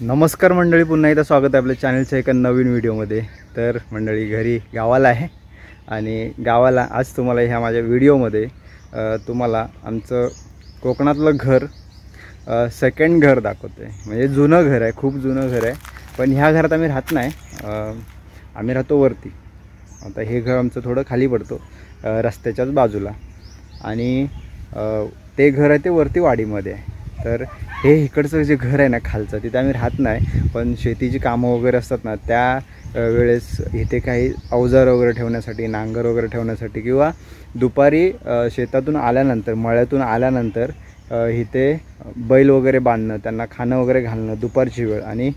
नमस्कार मंडळी, पुन्हा एकदा स्वागत आहे आपल्या चॅनलच्या एका नवीन व्हिडिओमध्ये। तर मंडळी घरी गावाला आहे आणि गावाला आज तुम्हाला ह्या माझ्या व्हिडिओमध्ये तुम्हाला आमचं कोकणातलं घर सेकंड घर दाखवते। म्हणजे जुनं घर आहे, खूप जुनं घर आहे, पण ह्या घरात आम्ही राहत नाही, आम्ही राहतो वरती। आता हे घर आमचं थोडं खाली पडतो रस्त्याच्याच बाजूला आणि ते घर आहे ते वरती वाडीमध्ये आहे। तर हे इकडचं जे घर आहे ना खालचं, तिथे आम्ही राहत नाही, पण शेतीची कामं वगैरे असतात ना त्या वेळेस इथे काही अवजार वगैरे ठेवण्यासाठी, नांगर वगैरे ठेवण्यासाठी किंवा दुपारी शेतातून आल्यानंतर, मळ्यातून आल्यानंतर इथे बैल वगैरे बांधणं, त्यांना खाणं वगैरे घालणं दुपारची वेळ, आणि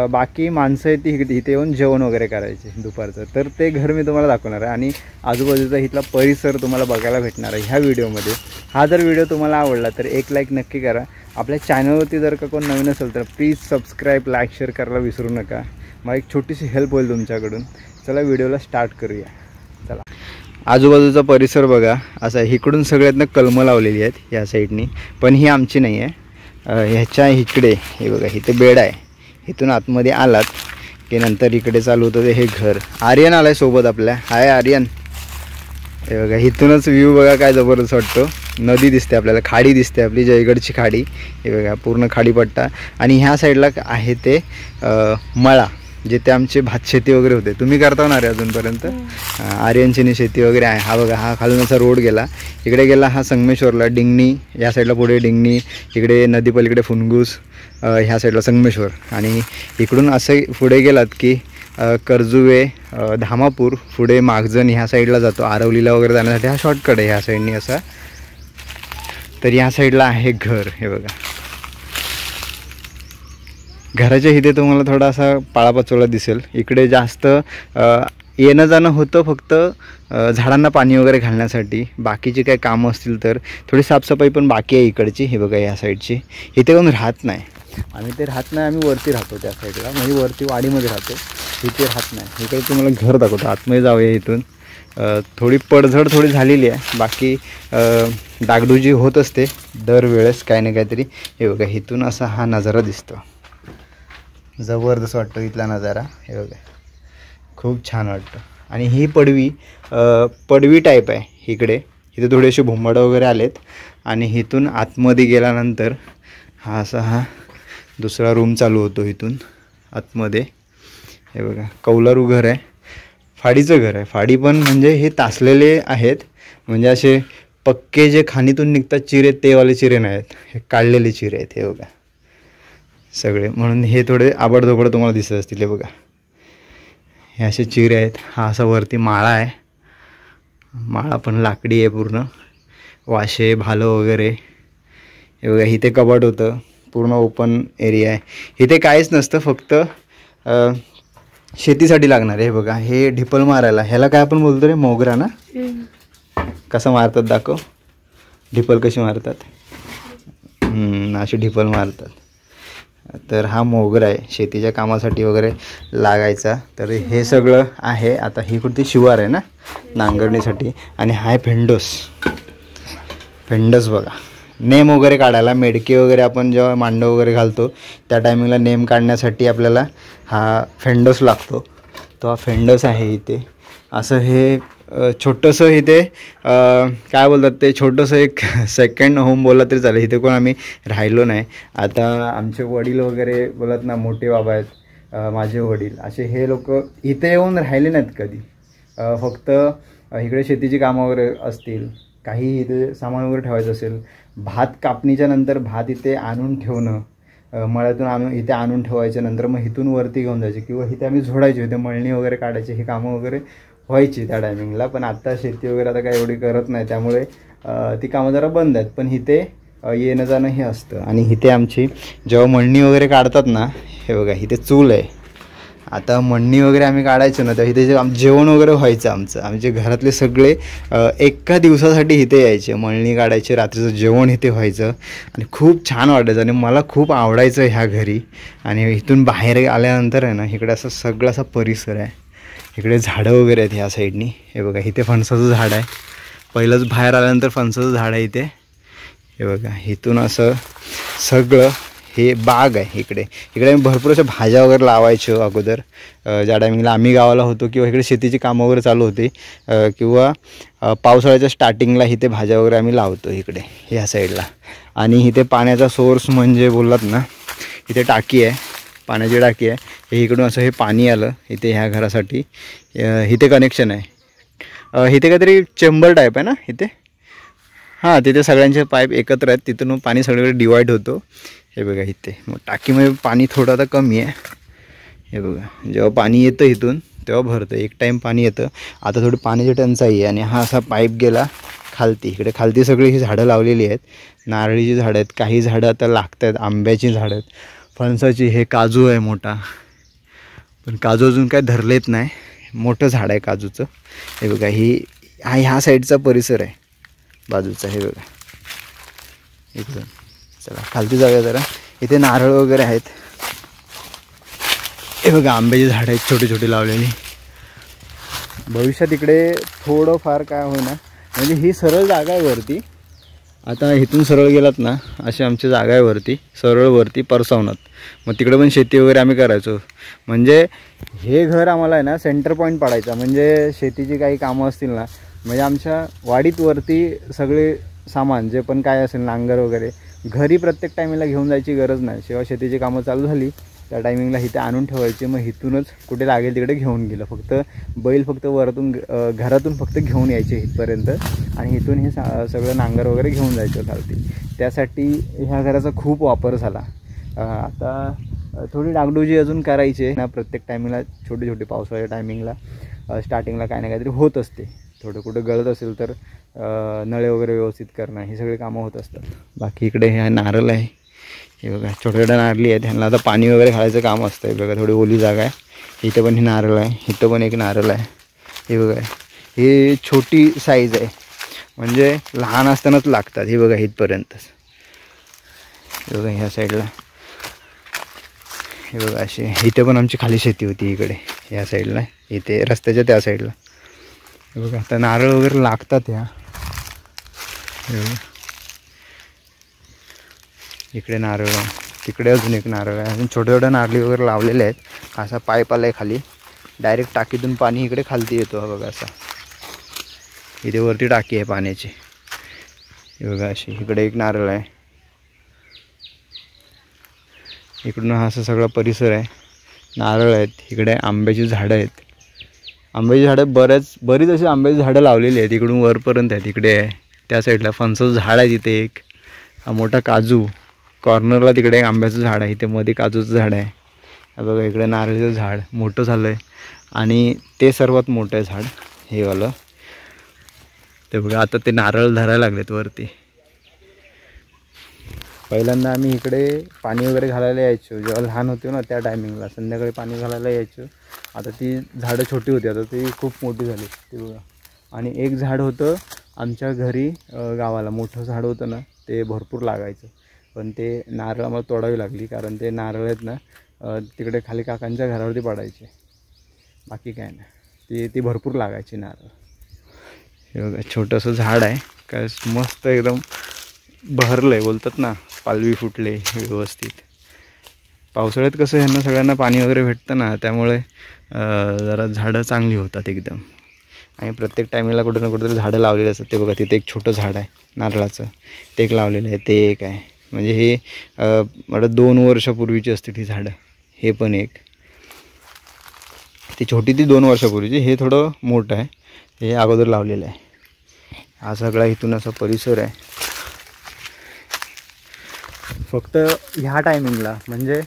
बाकी माणसं इथे येऊन जेवण वगैरे करायचे दुपारचं। तर ते घर मी तुम्हाला दाखवणार आहे आणि आजूबाजूचा इथला परिसर तुम्हाला बघायला भेटणार आहे ह्या व्हिडिओमध्ये। हा जर व्हिडिओ तुम्हाला आवडला तर एक लाईक नक्की करा। आपल्या चॅनलवरती जर का कोण नवीन असेल तर प्लीज सबस्क्राईब, लाईक, शेअर करायला विसरू नका। मला एक छोटीशी हेल्प होईल तुमच्याकडून। चला व्हिडिओला स्टार्ट करूया। चला, आजूबाजूचा परिसर बघा असा, इकडून सगळ्यातनं कलमं लावलेली आहेत या साईडनी, पण ही आमची नाही आहे। ह्याच्या इकडे हे बघा, इथे बेड आहे, इथून आतमध्ये आलात की नंतर इकडे चालू होतं हे घर। आर्यन आलाय सोबत आपल्या। हाय आर्यन। हे बघा, इथूनच व्ह्यू बघा काय जबरदस्त वाटतो। नदी दिसते आपल्याला, खाडी दिसते आपली जयगडची खाडी। हे बघा पूर्ण खाडीपट्टा, आणि ह्या साईडला आहे ते मळा, जिथे आमचे भात शेती वगैरे होते। तुम्ही करता ना रे अजूनपर्यंत? आर्यनची शेती वगैरे आहे। हा बघा, हा खालून असा रोड गेला, इकडे गेला हा संगमेश्वरला, डिंगणी या साईडला, पुढे डिंगणी, इकडे नदी पलीकडे फुनगूस, ह्या साईडला संगमेश्वर, आणि इकडून असं पुढे गेलात की कर्जुवे, धामापूर, पुढे मागजन ह्या साईडला जातो, आरवलीला वगैरे जाण्यासाठी हा शॉर्टकट आहे ह्या साईडनी असा। तर या साईडला आहे घर। हे बघा, घराच्या इथे तुम्हाला थोडा असा पाळापाचोळा दिसेल। इकडे जास्त येणं जाणं होतं फक्त झाडांना पाणी वगैरे घालण्यासाठी। बाकीची काही कामं असतील तर थोडी साफसफाई पण बाकी आहे इकडची। हे बघा या साईडची, इथे कोण राहत नाही, आम्ही ते राहत नाही, आम्ही वरती राहतो त्या साईडला, म्हणजे वरती वाडीमध्ये राहतो, इथे राहत नाही। इकडे तुम्हाला घर दाखवतो, आतमध्ये जाऊया इथून। थोडी पडझड थोडी झालेली आहे, बाकी डागडुजी होत असते दरवेळेस काही ना काहीतरी। हे बघा, इथून असा हा नजारा दिसतो, जबरदस्त वाटतो इथला नजारा। हे बघा, खूप छान वाटतं। आणि ही पडवी टाईप आहे इकडे, इथे थोडेसे भोंबाडं वगैरे आलेत, आणि इथून आतमध्ये गेल्यानंतर हा असा हा दुसरा रूम चालू होतो इथून आतमध्ये। हे बघा, कौलारू घर आहे, फाडीचं घर आहे। फाडी पण म्हणजे हे तासलेले आहेत, म्हणजे असे पक्के जे खाणीतून निघतात चिरे, ते वाले चिरे नाही आहेत, हे काढलेले चिरे आहेत। हे बघा सगळे, म्हणून हे थोडे आबडधोबड तुम्हाला दिसत असतील। हे बघा, हे असे चिरे आहेत। हा असा वरती माळा आहे, माळा पण लाकडी आहे पूर्ण, वाशे भालं वगैरे। हे बघा, इथे कपाट होतं, पूर्ण ओपन एरिया आहे, इथे काहीच नसतं, फक्त शेतीसाठी लागणार आहे। हे बघा, हे ढिपल मारायला, ह्याला काय आपण बोलतो रे, मोगरा ना? कसं मारतात दाखव, ढिपल कशी मारतात, अशी ढिपल मारतात। तर हा मोगरा आहे, शेतीच्या कामासाठी वगैरे लागायचा। तर हे सगळं आहे। आता ही कुठली शिवार आहे ना नांगरणीसाठी, आणि हा आहे फेंडस बघा, नेम वगैरे काढायला, मेडके वगैरे आपण जेव्हा मांडव वगैरे घालतो त्या टायमिंगला नेम काढण्यासाठी आपल्याला हा फेंडस लागतो। तो हा फेंडस आहे इथे। असं हे छोटंसं इथे काय बोलतात ते, छोटंसं एक सेकंड होम बोलला तरी चालेल। इथे कोण आम्ही राहिलो नाही। आता आमचे वडील वगैरे बोलत ना, मोठे बाबा आहेत माझे वडील, असे हे लोक इथे येऊन राहिले नाहीत कधी। फक्त इकडे शेतीची कामं वगैरे असतील, काही इथे सामान वगैरे ठेवायचं असेल, भात कापणीच्या नंतर भात इथे आणून ठेवणं, मळ्यातून इथे आणून ठेवायच्या नंतर मग इथून वरती घेऊन जायचे, किंवा इथे आम्ही झोडायचो, इथे मळणी वगैरे काढायची, हे कामं वगैरे व्हायची त्या टायमिंगला। पण आता शेती वगैरे आता काही एवढी करत नाही, त्यामुळे ती कामं जरा बंद आहेत, पण इथे येणं जाणं हे असतं। आणि इथे आमची जेव्हा मळणी वगैरे काढतात ना, हे बघा इथे चूल आहे। आता मळणी वगैरे आम्ही काढायचो ना, तर इथे जेवण वगैरे व्हायचं आमचं, आमचे घरातले सगळे एका दिवसासाठी इथे यायचे, मळणी काढायचे, रात्रीचं जेवण इथे व्हायचं, आणि खूप छान वाटायचं, आणि मला खूप आवडायचं ह्या घरी। आणि इथून बाहेर आल्यानंतर आहे ना, इकडे असं सगळं असा परिसर आहे, इकडे झाडं वगैरे आहेत ह्या साईडनी। हे बघा, इथे फणसाचं झाड आहे, पहिलंच बाहेर आल्यानंतर फणसाचं झाड आहे इथे। हे बघा, इथून असं सगळं हे बाग आहे. इकडे आम्ही भरपूर अशा भाज्या वगैरे लावायचो अगोदर, ज्या टायमिंगला आम्ही गावाला होतो किंवा इकडे शेतीची कामं वगैरे चालू होती, किंवा पावसाळ्याच्या स्टार्टिंगला इथे भाज्या वगैरे आम्ही लावतो इकडे ह्या साईडला. आणि इथे पाण्याचा सोर्स म्हणजे बोललात ना, इथे टाकी आहे, पाण्याची टाकी आहे. हे इकडून असं हे पाणी आलं इथे ह्या घरासाठी, इथे कनेक्शन आहे. इथे काहीतरी चेंबर टाईप आहे ना इथे, हां तिथे सगळ्यांचे पाईप एकत्र आहेत, तिथून पाणी सगळीकडे डिवाईड होतो. हे बघा इथे मग टाकीमध्ये पाणी थोडं आता कमी आहे. हे बघा जेव्हा पाणी येतं इथून तेव्हा भरतं, एक टाईम पाणी येतं. आता थोडी पाण्याची टंचाई आहे. आणि हा असा पाईप गेला खालती, इकडे खालती सगळी ही झाडं लावलेली आहेत. नारळीची झाडं आहेत, काही झाडं आता लागत आहेत, आंब्याची झाडं आहेत, फणसाची, हे काजू आहे मोठा, पण काजू अजून काय धरलेत नाही, मोठं झाड आहे काजूचं. हे बघा ह्या साईडचा परिसर आहे बाजूचा. हे बघा इकडून चला खालती जाऊया जरा. इथे नारळ वगैरे आहेत. हे बघा आंब्याची झाडं आहेत छोटी छोटी लावलेली. भविष्यात इकडे थोडंफार काय होईना, म्हणजे ही सरळ जागा आहे वरती. आता इथून सरळ गेलात ना, अशी आमची जागा आहे वरती, सरळ वरती परसावनात. मग तिकडे पण शेती वगैरे आम्ही करायचो. म्हणजे हे घर आम्हाला आहे ना सेंटर पॉईंट पाडायचा. म्हणजे शेतीची काही कामं असतील ना, म्हणजे आमच्या वाडीत वरती सगळे सामान जे पण काय असेल, नांगर वगैरे, घरी प्रत्येक टायमिंगला घेऊन जायची गरज नाही. जेव्हा शेतीची कामं चालू झाली त्या टायमिंगला इथे आणून ठेवायची. मग इथूनच कुठे लागेल तिकडे घेऊन गेलं. फक्त बैल फक्त वरातून घरातून फक्त घेऊन यायचे इथपर्यंत, आणि इथून हे सगळं नांगर वगैरे घेऊन जायचं खालती. त्यासाठी ह्या घराचा खूप वापर झाला. आता थोडी डागडुजी अजून करायची ना, प्रत्येक टायमिंगला छोटी छोटी पावसाळ्याच्या टायमिंगला स्टार्टिंगला काय ना काहीतरी होत असते. थोडं कुठं गळत असेल तर नळे वगैरे व्यवस्थित करणं, ही सगळी कामं होत असतात. बाकी इकडे हे नारळ आहे. हे बघा छोट्या छोट्या नारळी आहेत, ह्यांना आता पाणी वगैरे घालायचं काम असतं. हे बघा थोडी ओली जागा आहे. इथं पण हे नारळ आहे, इथं पण एक नारळ आहे. हे बघा हे छोटी साईज आहे, म्हणजे लहान असतानाच लागतात. हे बघा इथपर्यंतच. हे बघा ह्या साईडला, हे बघा असे. इथे पण आमची खाली शेती होती इकडे ह्या साईडला, इथे रस्त्याच्या त्या साईडला. हे बघा आता नारळ वगैरे लागतात ह्या. हे बघा इकडे नारळ आहे, तिकडे अजून एक नारळ आहे. अजून छोट्या छोट्या नारळी वगैरे लावलेल्या आहेत. असा पाईप आला आहे खाली, डायरेक्ट टाकीतून पाणी इकडे खालती येतो. हा बघा असा, इथे वरती टाकी आहे पाण्याची. हे बघा अशी. इकडे एक नारळ आहे. इकडून हा असा सगळा परिसर आहे. नारळ आहेत, इकडे आंब्याची झाडं आहेत. आंब्याची झाडं बरीच अशी आंब्याची झाडं लावलेली आहेत. इकडून वरपर्यंत आहेत. इकडे आहे त्या साईडला फणसाचं झाड आहे तिथे एक. हा मोठा काजू, कॉर्नरला तिकडे एक आंब्याचं झाड आहे, इथे मध्ये काजूचं झाड आहे. हा बघा इकडे नारळीचं झाड मोठं झालं आहे, आणि ते सर्वात मोठं आहे झाड हे वालं. ते बघा आता ते नारळ धरायला लागलेत वरती. पहिल्यांदा आम्ही इकडे पाणी वगैरे घालायला यायचो जेव्हा लहान होतो ना, त्या टायमिंगला संध्याकाळी पाणी घालायला यायचो. आता ती झाडं छोटी होती, आता ती खूप मोठी झाली ती बघा. आणि एक झाड होतं आमच्या घरी गावाला, मोठं झाड होतं ना, ते भरपूर लागायचं. पण ते नारळ आम्हाला तोडावी लागली, कारण ते नारळ आहेत ना तिकडे खाली काकांच्या घरावरती पडायचे. बाकी काय नाही, ती भरपूर लागायची नारळ. हे बघा छोटंसं झाड आहे, काय मस्त एकदम बहरलं आहे बोलतात ना, पालवी फुटले व्यवस्थित. पावसाळ्यात कसं ह्यांना सगळ्यांना पाणी वगैरे भेटतं ना, त्यामुळे जरा झाडं चांगली होतात एकदम. आणि प्रत्येक टायमिंगला कुठं ना कुठंतरी झाडं लावलेली असतात. ते बघा तिथे एक छोटं झाड आहे नारळाचं, ते एक लावलेलं आहे, ते एक आहे. म्हणजे हे मला 2 वर्षापूर्वीची असते ती झाडं. हे पण एक, ती छोटी ती 2 वर्षापूर्वीची, हे थोडं मोठं आहे, हे अगोदर लावलेलं आहे. हा सगळा इथून असा परिसर आहे. फक्त ह्या टायमिंगला म्हणजे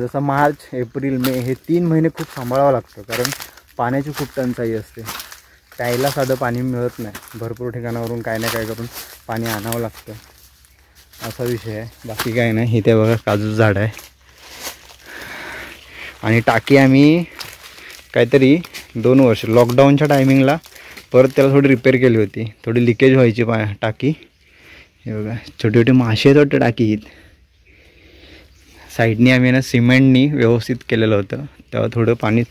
जसं मार्च, एप्रिल, मे हे 3 महिने खूप सांभाळावं लागतं, कारण पाण्याची खूप टंचाई असते. प्यायला साधं पाणी मिळत नाही, भरपूर ठिकाणावरून काय ना काय करून पाणी आणावं लागतं, असा विषय आहे. बाकी काय नाही. इथे बघा काजूचं झाड आहे. आणि टाकी आम्ही काहीतरी 2 वर्ष लॉकडाऊनच्या टायमिंगला परत त्याला थोडी रिपेअर केली होती, थोडी लिकेज व्हायची टाकी. हे बघा छोटे छोटे मासे आहेत वाटतं टाकीत. साईडनी आम्ही ना सिमेंटनी व्यवस्थित केलेलं होतं, तेव्हा थोडं पाणी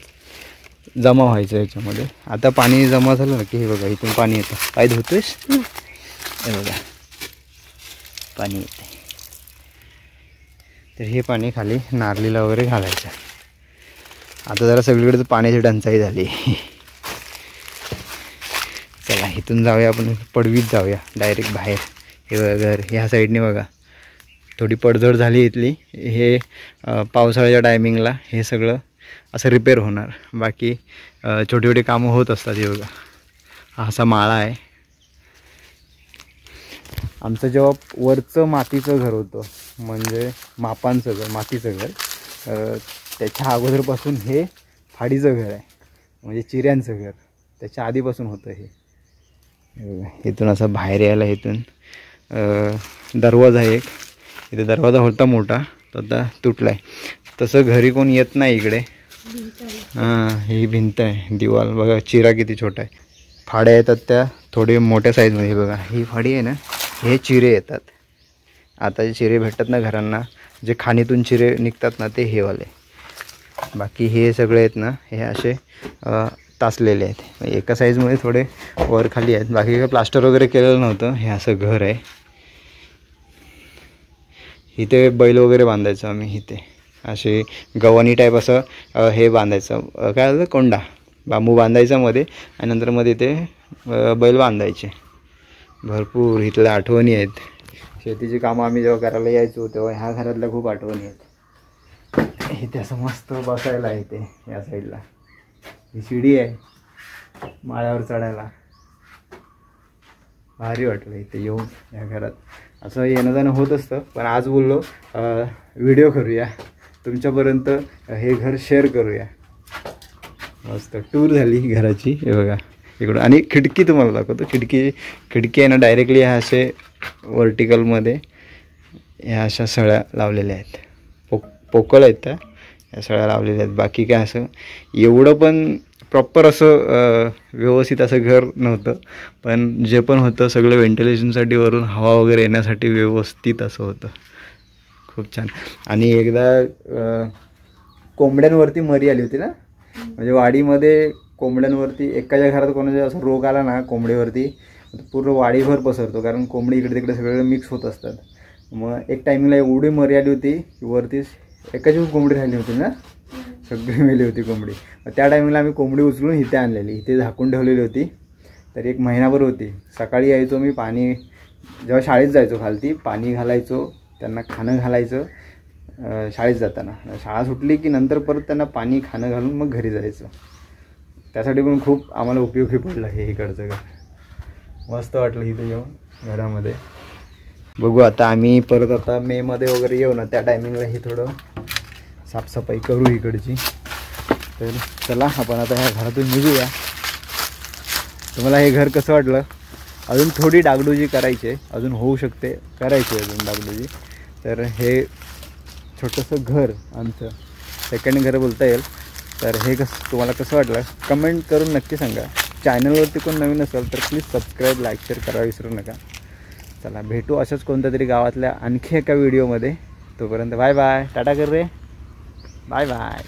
जमा व्हायचं याच्यामध्ये. आता पाणी जमा झालं ना की हे बघा इथून पाणी येतं. काय धुतोयस? हे बघा पाणी येते. तर हे पाणी खाली नारळीला वगैरे घालायचं. आता जरा सगळीकडे पाण्याची टंचाई झाली. चला इथून जाऊया आपण, पडवीत जाऊया डायरेक्ट बाहेर. हे बघा घर, ह्या साईडने बघा थोडी पडझड झाली इथली. हे पावसाळ्याच्या टायमिंगला हे सगळं असं रिपेअर होणार. बाकी छोटी छोटी कामं होत असतात. हे बघा हा असा माळा आहे. आमचं जेव्हा वरचं मातीचं घर होतं, म्हणजे मापांचं घर, मातीचं घर, त्याच्या अगोदरपासून हे फाडीचं घर आहे, म्हणजे चिऱ्यांचं घर. त्याच्या आधीपासून होतं हे. इथून असं बाहेर यायला इथून दरवाजा आहे एक. इथे दरवाजा होता मोठा, तो आता तुटला आहे. तसं घरी कोण येत नाही इकडे. हां ही भिंत आहे, दिवाल बघा, चिरा किती छोटा आहे. फाड्या येतात त्या थोडी मोठ्या साईजमध्ये. बघा ही फाडी आहे ना, हे चिरे येतात. आता जे चिरे भेटतात ना घरांना, जे खाणीतून चिरे निघतात ना, ते हे वाले. बाकी हे सगळे आहेत ना, हे असे तासलेले आहेत. एका साईजमध्ये थोडे वर खाली आहेत. बाकी काय प्लास्टर वगैरे केलेलं नव्हतं. हे असं घर आहे. इथे बैल वगैरे बांधायचं आम्ही. इथे असे गव्हाणी टाईप असं हे बांधायचं, काय झालं, कोंडा बांबू बांधायचा मध्ये, आणि नंतर मध्ये ते बैल बांधायचे. भरपूर इथल्या आठवणी आहेत. शेतीची कामं आम्ही जेव्हा करायला यायचो तेव्हा ह्या घरातल्या खूप आठवणी आहेत. इथे असं मस्त बसायला आहे. इथे या साईडला ही शिडी आहे माळ्यावर चढायला. भारी वाटलं इथे येऊन. या घरात असं येणं जाणं होत असतं, पण आज बोललो व्हिडिओ करूया, तुमच्यापर्यंत हे घर शेअर करूया. मस्त टूर झाली घराची. हे बघा इकडं, आणि खिडकी तुम्हाला दाखवतो. खिडकी आहे ना, डायरेक्टली ह्या असे वर्टिकलमध्ये ह्या अशा सळ्या लावलेल्या आहेत. पोकळ आहेत त्या, ह्या सळ्या लावलेल्या आहेत. बाकी काय असं एवढं पण प्रॉपर असं व्यवस्थित असं घर नव्हतं, पण जे पण होतं सगळं व्हेंटिलेशनसाठी, वरून हवा वगैरे येण्यासाठी व्यवस्थित असं होतं. खूप छान. आणि एकदा कोंबड्यांवरती मरी आली होती ना, म्हणजे वाडीमध्ये कोंबड्यांवरती एकाच्या घरात कोणाच्या असं रोग आला ना कोंबडीवरती, पूर्ण वाडीभर पसरतो, कारण कोंबडी इकडे तिकडे सगळे मिक्स होत असतात. मग एक टायमिंगला एवढी मरी आली होती की वरतीच एकाची कोंबडी राहिली होती ना, सगळी मेली होती कोंबडी. त्या टायमिंगला आम्ही कोंबडी उचलून इथे आणलेली, इथे झाकून ठेवलेली होती. तर एक महिनाभर होती. सकाळी यायचो मी, पाणी जेव्हा शाळेत जायचो खालती, पाणी घालायचो, त्यांना खाणं घालायचं. शाळेत जाताना शाळा सुटली की नंतर परत त्यांना पाणी खाणं घालून मग घरी जायचं. त्यासाठी पण खूप आम्हाला उपयोगी पडलं हे इकडचं घर. मस्त वाटलं इथे येऊन घरामध्ये. बघू आता आम्ही परत आता मेमध्ये वगैरे येऊ ना, त्या टायमिंगला ही थोडं साफसफाई करू इकडची. तर चला आपण आता ह्या घरातून निघूया. तुम्हाला हे घर कसं वाटलं? अजून थोडी डागडुजी करायची आहे, अजून होऊ शकते, करायची अजून डागडुजी. तर हे छोटंसं घर आमचं सेकंड घर बोलता येईल. तर हे तुम्हाला कसं वाटलं कमेंट करून नक्की सांगा. चॅनलवरती कोण नवीन असेल तर प्लीज सबस्क्राईब, लाईक, शेअर करायला विसरू नका. चला भेटू अशाच कोणत्या तरी गावातल्या आणखी एका व्हिडिओमध्ये. तोपर्यंत बाय बाय, टाटा कर रे, बाय बाय.